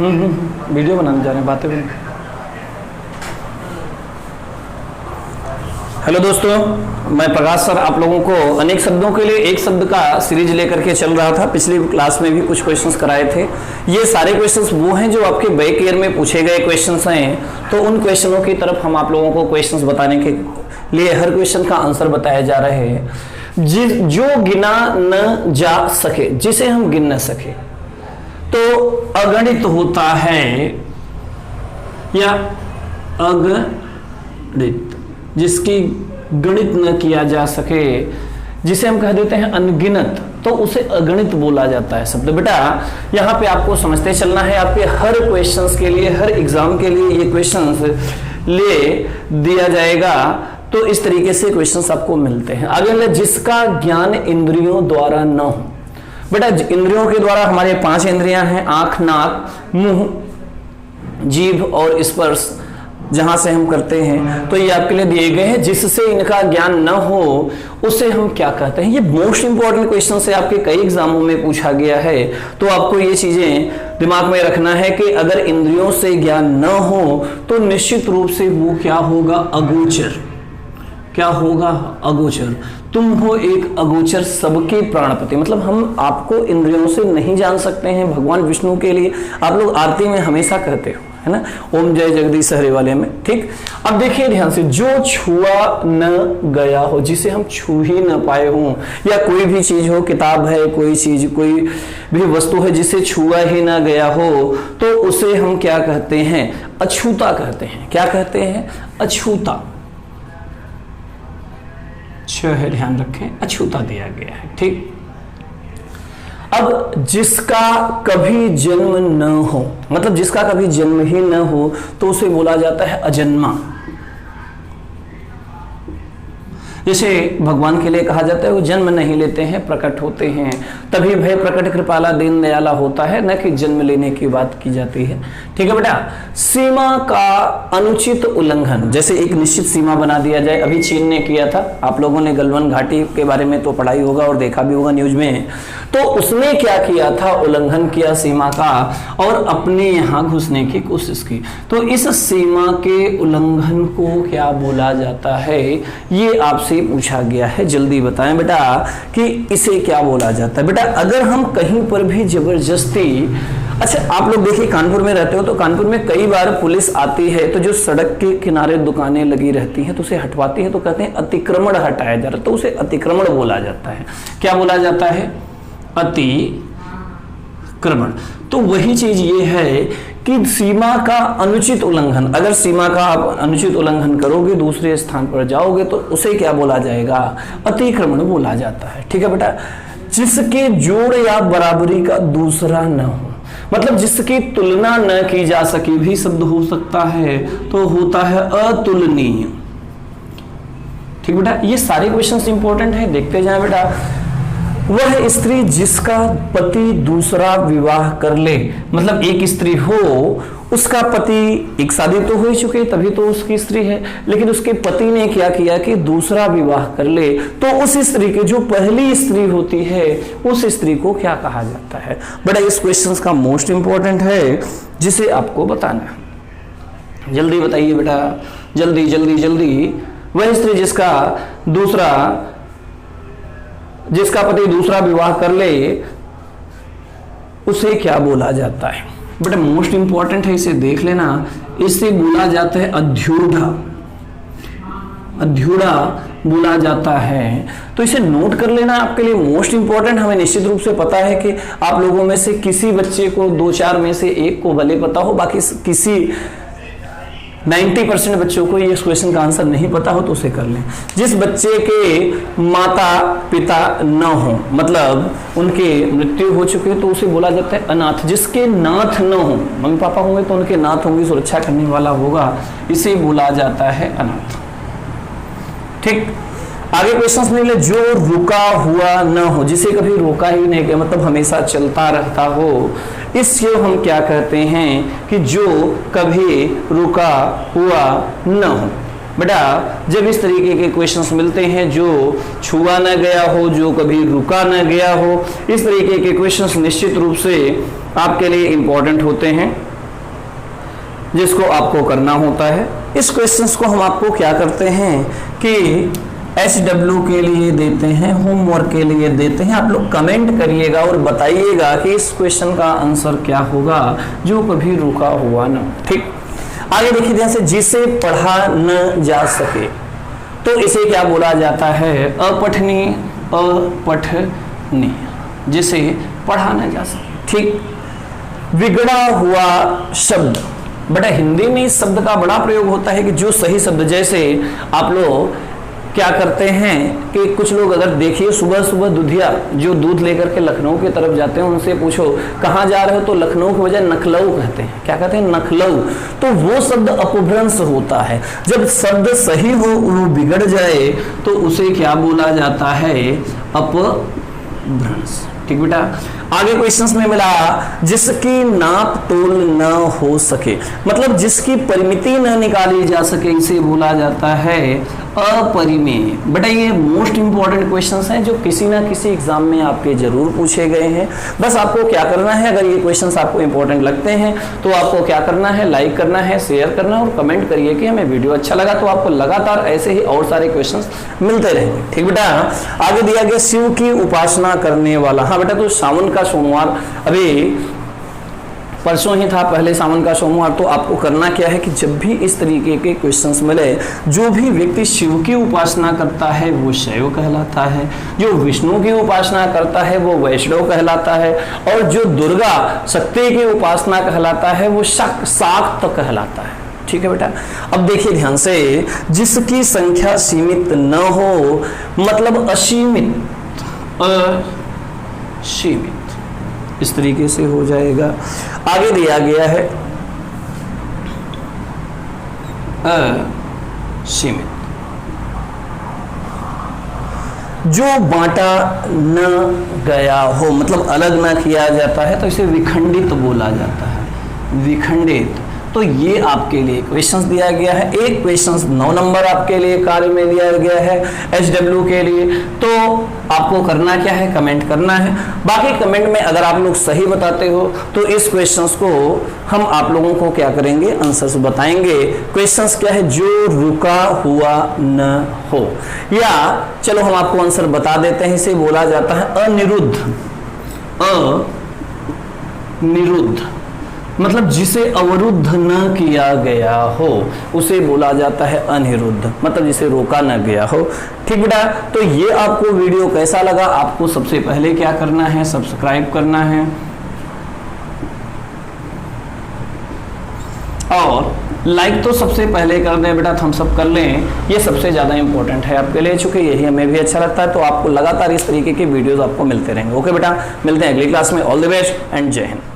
Video बनाने जा रहे हैं, बातें भी। हेलो दोस्तों, मैं प्रकाश सर आप लोगों को अनेक शब्दों के लिए एक शब्द का सीरीज लेकर के चल रहा था। पिछली क्लास में भी कुछ क्वेश्चंस कराए थे। ये सारे क्वेश्चंस वो हैं जो आपके बैक ईयर में पूछे गए क्वेश्चंस हैं। तो उन क्वेश्चनों की तरफ हम आप लोगों को क्वेश्चंस बताने के लिए हर क्वेश्चन का आंसर बताया जा रहे हैं। जो गिना न जा सके, जिसे हम गिन न सके, तो अगणित होता है या अगणित, जिसकी गणित न किया जा सके, जिसे हम कह देते हैं अनगिनत, तो उसे अगणित बोला जाता है शब्द। बेटा यहाँ पे आपको समझते चलना है, आपके हर क्वेश्चंस के लिए, हर एग्जाम के लिए ये क्वेश्चंस ले दिया जाएगा। तो इस तरीके से क्वेश्चंस आपको मिलते हैं। आगे जिसका ज्ञान इंद्रियों द्वारा न हो। बेटा इंद्रियों के द्वारा हमारे 5 इंद्रियां हैं, आंख, नाक, मुंह, जीभ और स्पर्श, जहां से हम करते हैं। तो ये आपके लिए दिए गए हैं। जिससे इनका ज्ञान न हो उसे हम क्या कहते हैं। ये मोस्ट इंपॉर्टेंट क्वेश्चन से आपके कई एग्जामों में पूछा गया है। तो आपको ये चीजें दिमाग में रखना है कि अगर इंद्रियों से ज्ञान न हो तो निश्चित रूप से वो क्या होगा, अगोचर। क्या होगा, अगोचर। तुम हो एक अगोचर सबके प्राणपति, मतलब हम आपको इंद्रियों से नहीं जान सकते हैं। भगवान विष्णु के लिए आप लोग आरती में हमेशा कहते हो, है ना, ओम जय जगदीश हरे वाले में। ठीक, अब देखिए ध्यान से, जो छुआ न गया हो, जिसे हम छू ही न पाए हो, या कोई भी चीज हो, किताब है, कोई चीज, कोई भी वस्तु है जिसे छुआ ही न गया हो, तो उसे हम क्या कहते हैं, अछूता कहते हैं। क्या कहते हैं, अछूता। है, ध्यान रखें, अछूता दिया गया है। ठीक, अब जिसका कभी जन्म न हो, मतलब जिसका कभी जन्म ही न हो, तो उसे बोला जाता है अजन्मा। जैसे भगवान के लिए कहा जाता है वो जन्म नहीं लेते हैं, प्रकट होते हैं। तभी भय प्रकट कृपाला दीन दयाला होता है, न कि जन्म लेने की बात की जाती है। ठीक है बेटा, सीमा का अनुचित उल्लंघन, जैसे एक निश्चित सीमा बना दिया जाए। अभी चीन ने किया था, आप लोगों ने गलवान घाटी के बारे में तो पढ़ाई होगा और देखा भी होगा न्यूज में। तो उसने क्या किया था, उल्लंघन किया सीमा का और अपने यहाँ घुसने की कोशिश की। तो इस सीमा के उल्लंघन को क्या बोला जाता है, ये आपसे पूछा गया है। जल्दी बताएं बेटा कि इसे क्या बोला जाता है। बेटा अगर हम कहीं पर भी जबरदस्ती, अच्छा आप लोग देखिए कानपुर में रहते हो, तो कानपुर में कई बार पुलिस आती है, तो जो सड़क के किनारे दुकानें लगी रहती हैं तो उसे हटवाती है, तो कहते हैं अतिक्रमण हटाया जा रहा है, तो उसे अतिक्रमण बोला जाता है। क्या बोला जाता है, अतिक्रमण। तो वही चीज ये है कि सीमा का अनुचित उल्लंघन, अगर सीमा का आप अनुचित उल्लंघन करोगे, दूसरे स्थान पर जाओगे, तो उसे क्या बोला जाएगा, अतिक्रमण बोला जाता है। ठीक है बेटा, जिसके जोड़ या बराबरी का दूसरा न हो, मतलब जिसकी तुलना न की जा सके भी शब्द हो सकता है, तो होता है अतुलनीय। ठीक बेटा, ये सारे क्वेश्चंस इंपॉर्टेंट है, देखते जाएं बेटा। वह स्त्री जिसका पति दूसरा विवाह कर ले, मतलब एक स्त्री हो, उसका पति, एक शादी तो हो ही चुकी, तभी तो उसकी स्त्री है, लेकिन उसके पति ने क्या किया कि दूसरा विवाह कर ले, तो उस स्त्री के जो पहली स्त्री होती है, उस स्त्री को क्या कहा जाता है। बड़ा इस क्वेश्चन का मोस्ट इंपॉर्टेंट है, जिसे आपको बताना है। जल्दी बताइए बेटा, जल्दी जल्दी जल्दी। वह स्त्री जिसका पति दूसरा विवाह कर ले, उसे क्या बोला जाता है। बेटा मोस्ट इंपॉर्टेंट है, इसे देख लेना। इसे बोला जाता है अध्यूढ़ा। अध्यूढ़ा बोला जाता है, तो इसे नोट कर लेना, आपके लिए मोस्ट इंपॉर्टेंट। हमें निश्चित रूप से पता है कि आप लोगों में से किसी बच्चे को 2-4 में से एक को भले पता हो, बाकी किसी 90% बच्चों को ये क्वेश्चन का आंसर नहीं पता हो, तो उसे कर लें। जिस बच्चे के माता पिता न हो, मतलब उनके मृत्यु हो चुके, तो उसे बोला जाता है अनाथ। जिसके नाथ न हो, मम्मी पापा होंगे तो उनके नाथ होंगे, सुरक्षा करने वाला होगा, इसे बोला जाता है अनाथ। ठीक, आगे क्वेश्चन में ले, जो रुका हुआ न हो, जिसे कभी रोका ही नहीं गया, मतलब हमेशा चलता रहता हो, इससे हम क्या कहते हैं कि जो कभी रुका हुआ न हो। बेटा जब इस तरीके के क्वेश्चंस मिलते हैं, जो छुआ न गया हो, जो कभी रुका न गया हो, इस तरीके के क्वेश्चंस निश्चित रूप से आपके लिए इंपॉर्टेंट होते हैं। जिसको आपको करना होता है। इस क्वेश्चंस को हम आपको क्या करते हैं कि HW के लिए देते हैं, होमवर्क के लिए देते हैं। आप लोग कमेंट करिएगा और बताइएगा कि इस क्वेश्चन का आंसर क्या होगा जो कभी रुका हुआ न। ठीक, आगे देखिए ध्यान से, जिसे पढ़ा न जा सके तो इसे क्या बोला जाता है? अपठनीय, अपठनीय, जिसे पढ़ा न जा सके। ठीक, बिगड़ा हुआ शब्द, बेटा हिंदी में इस शब्द का बड़ा प्रयोग होता है कि जो सही शब्द, जैसे आप लोग क्या करते हैं कि कुछ लोग अगर देखिए सुबह सुबह दुधिया जो दूध लेकर के लखनऊ की तरफ जाते हैं, उनसे पूछो कहाँ जा रहे हो, तो लखनऊ के बजाय नखलऊ कहते हैं। क्या कहते हैं? नखलऊ। तो वो शब्द अपभ्रंश होता है। जब शब्द सही हो, वो बिगड़ जाए तो उसे क्या बोला जाता है? अपभ्रंश। ठीक बेटा, आगे क्वेश्चंस में मिला जिसकी नाप तोल न हो सके, मतलब जिसकी परिमिति न निकाली जा सके, इसे बोला जाता है अपरिमेय। बेटा ये मोस्ट इंपॉर्टेंट क्वेश्चंस हैं जो किसी ना किसी एग्जाम में आपके जरूर पूछे गए हैं। बस आपको क्या करना है, अगर ये क्वेश्चंस आपको इंपॉर्टेंट लगते हैं तो आपको क्या करना है? लाइक करना है, शेयर करना है और कमेंट करिए कि हमें वीडियो अच्छा लगा। तो आपको लगातार ऐसे ही और सारे क्वेश्चंस मिलते रहेंगे। ठीक बेटा, आगे दिया गया शिव की उपासना करने वाला। हाँ बेटा, तो सावन का सोमवार अभी परसों ही था, पहले सावन का सोमवार। तो आपको करना क्या है कि जब भी इस तरीके के क्वेश्चंस मिले, जो भी व्यक्ति शिव की उपासना करता है वो शैव कहलाता है, जो विष्णु की उपासना करता है वो वैष्णव कहलाता है, और जो दुर्गा शक्ति की उपासना कहलाता है वो शाक्त कहलाता है। ठीक है बेटा, अब देखिए ध्यान से, जिसकी संख्या सीमित न हो, मतलब असीमित, असीमित इस तरीके से हो जाएगा। आगे दिया गया है असीमित, जो बांटा न गया हो, मतलब अलग ना किया जाता है, तो इसे विखंडित बोला जाता है। विखंडित। तो ये आपके लिए क्वेश्चंस दिया गया है। एक क्वेश्चंस 9 नंबर आपके लिए कार्य में दिया गया है HW के लिए। तो आपको करना क्या है? कमेंट करना है। बाकी कमेंट में अगर आप लोग सही बताते हो तो इस क्वेश्चंस को हम आप लोगों को क्या करेंगे? आंसर्स बताएंगे। क्वेश्चंस क्या है? जो रुका हुआ न हो, या चलो हम आपको आंसर बता देते हैं। इसे बोला जाता है अनिरुद्ध। अनिरुद्ध मतलब जिसे अवरुद्ध न किया गया हो उसे बोला जाता है अनिरुद्ध, मतलब जिसे रोका न गया हो। ठीक बेटा, तो ये आपको वीडियो कैसा लगा? आपको सबसे पहले क्या करना है? सब्सक्राइब करना है और लाइक तो सबसे पहले कर दें बेटा, थम्स अप कर लें, ये सबसे ज़्यादा इंपॉर्टेंट है आपके लिए, चूंकि यही हमें भी अच्छा लगता है। तो आपको लगातार इस तरीके के वीडियोस आपको मिलते रहेंगे। ओके बेटा, मिलते हैं अगली क्लास में। ऑल द बेस्ट एंड जय हिंद।